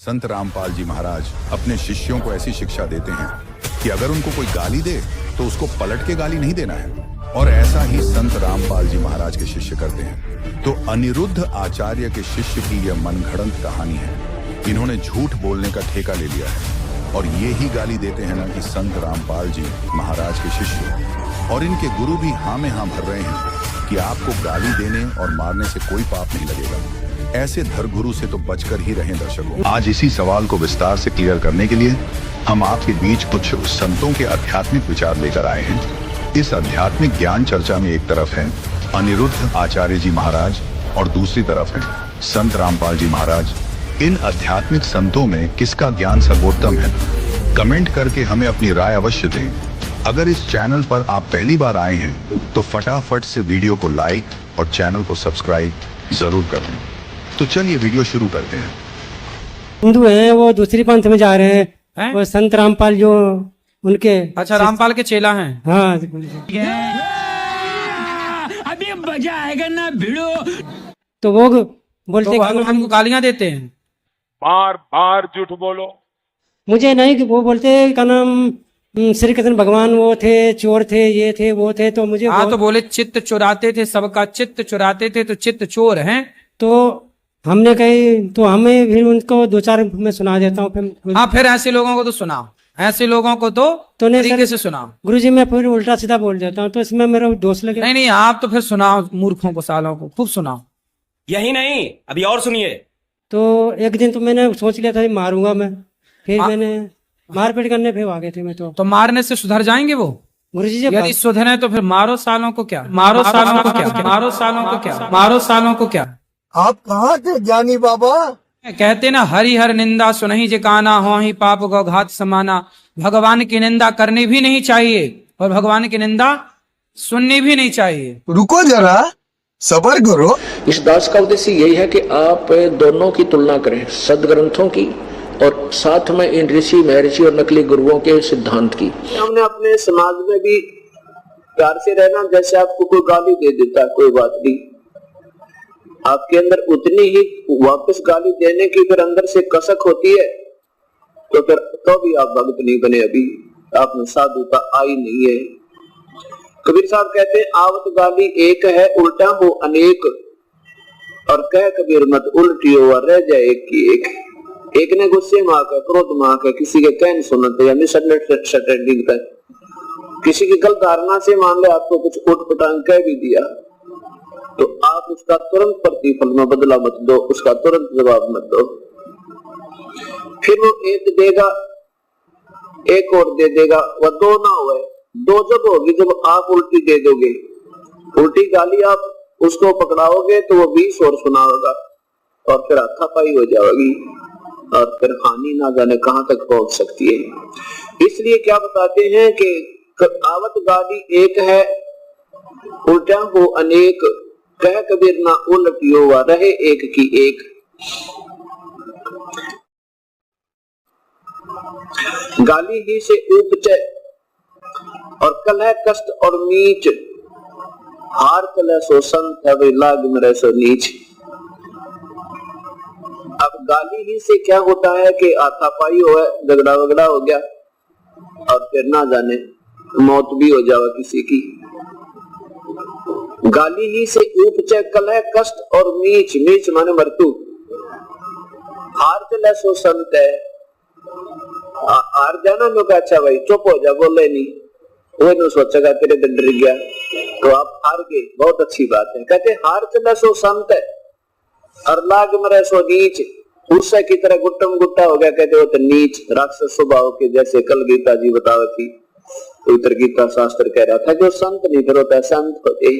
संत रामपाल जी महाराज अपने शिष्यों को ऐसी शिक्षा देते हैं कि अगर उनको कोई गाली दे तो उसको पलट के गाली नहीं देना है, और ऐसा ही संत रामपाल जी महाराज के शिष्य करते हैं। तो अनिरुद्ध आचार्य के शिष्य की यह मनगढ़ंत कहानी है। इन्होंने झूठ बोलने का ठेका ले लिया है और ये ही गाली देते हैं ना कि संत रामपाल जी महाराज के शिष्य और इनके गुरु भी हाँ में हाँ भर रहे हैं कि आपको गाली देने और मारने से कोई पाप नहीं लगेगा। ऐसे धर्मगुरु से तो बचकर ही रहें दर्शकों। आज इसी सवाल को विस्तार से क्लियर करने के लिए हम आपके बीच कुछ संतों के आध्यात्मिक विचार लेकर आए हैं। इस आध्यात्मिक ज्ञान चर्चा में एक तरफ है अनिरुद्ध आचार्य जी महाराज और दूसरी तरफ है संत रामपाल जी महाराज। इन आध्यात्मिक संतों में किसका ज्ञान सर्वोत्तम है? कमेंट करके हमें अपनी राय अवश्य दें। अगर इस चैनल पर आप पहली बार आए हैं तो फटाफट से वीडियो को लाइक और चैनल को सब्सक्राइब जरूर कर दें। तो चलिए वीडियो शुरू करते हैं। हिंदू हैं, वो दूसरी पंथ में जा रहे हैं। वो संत रामपाल जो उनके अच्छा रामपाल के चेला हैं। हाँ अभी मजा आएगा ना भिड़ो। तो वो बोलते तो भगवान को गालियां देते हैं। बार बार झूठ बोलो। मुझे नहीं कि वो बोलते का नाम श्री कृष्ण भगवान वो थे, चोर थे, ये थे, वो थे। तो मुझे हाँ तो बोले चित्त चुराते थे, सबका चित्त चुराते थे, तो चित्त चोर हैं। तो हमने कही तो हमें भी उनको दो चार मैं सुना देता हूँ फिर। हाँ फिर ऐसे लोगों को तो सुनाओ, ऐसे लोगों को तो तरीके से सुनाओ। गुरुजी मैं फिर उल्टा सीधा बोल देता हूँ तो इसमें मेरा दोस्त लगे। नहीं आप तो फिर सुनाओ, मूर्खों को सालों को खूब सुनाओ। यही नहीं अभी और सुनिए। तो एक दिन तो मैंने सोच लिया था मारूंगा मैं, फिर मैंने मारपीट करने फिर आ गए थे मैं। तो मारने से सुधर जाएंगे वो? गुरुजी यदि सुधरे तो फिर मारो सालों को क्या, मारो सालों को क्या, मारो सालों को क्या, मारो सालों को क्या। आप कहाँ थे ज्ञानी बाबा? कहते ना हरि हर निंदा सुनहि जे काना, हो ही पाप गौ घात समाना। भगवान की निंदा करनी भी नहीं चाहिए और भगवान की निंदा सुननी भी नहीं चाहिए। रुको जरा, सबर करो। इस दास का उद्देश्य यही है कि आप दोनों की तुलना करें, सदग्रंथों की और साथ में इन ऋषि महर्षि और नकली गुरुओं के सिद्धांत की। हमने अपने समाज में भी प्यार से रहना। जैसे आपको कोई गाली दे देता है, कोई बात नहीं, आपके अंदर उतनी ही वापस गाली देने की फिर अंदर से कसक होती है, तो फिर तो भी आप भक्त नहीं बने, अभी आप में साधुता आई नहीं है। कबीर साहब कहते हैं आवत गाली एक है, उल्टा हो अनेक, और कह कबीर मत उल्टी हो रह जाए एक की एक। एक ने गुस्से में आकर, क्रोध में आकर किसी के कहने सुनते या मिसअंडरस्टैंडिंग तक, किसी की गलत धारणा से मान ले आपको कुछ उठपटांग कह भी दिया, तो आप उसका तुरंत प्रतिफल में बदला मत दो, उसका तुरंत जवाब मत दो। फिर वो एक देगा, एक और दे देगा, वह दो ना हुए। दो जब होगी जब आप उल्टी दे दोगे, उल्टी गाली आप उसको पकड़ाओगे तो वो 20 और सुनाओगा और फिर हाथापाई हो जाएगी और फिर हानि ना जाने कहां तक पहुंच सकती है। इसलिए क्या बताते हैं कि आवत गाली एक है, उल्टा हो अनेक, कह कबीर ना उलटियो व रहे एक की एक। गाली ही से उपचय और कलह कष्ट और नीच, हार चले सो संत है वे लाग मरे सो नीच। अब गाली ही से क्या होता है कि हाथापाई हो, झगड़ा वगड़ा हो गया और फिर ना जाने मौत भी हो जाए किसी की। गाली ही से उपचय कलह कष्ट और नीच, नीच माने मृत्यु। हार चले सो संत है, हार जाना नो, अच्छा भाई चुप हो जा, बोले नहीं, वो नो सोचेगा तेरे से डर गया तो आप हार गए, बहुत अच्छी बात है। कहते हार चले सो संत है और लाग मरे सो नीच, उससे की तरह गुट्टम गुट्टा हो गया, कहते हो तो नीच राक्षस स्वभाव के, जैसे कल गीता जी बतावे थी, उत्तर गीता शास्त्र कह रहा था जो संत नहीं फिर होता है संत होते ही।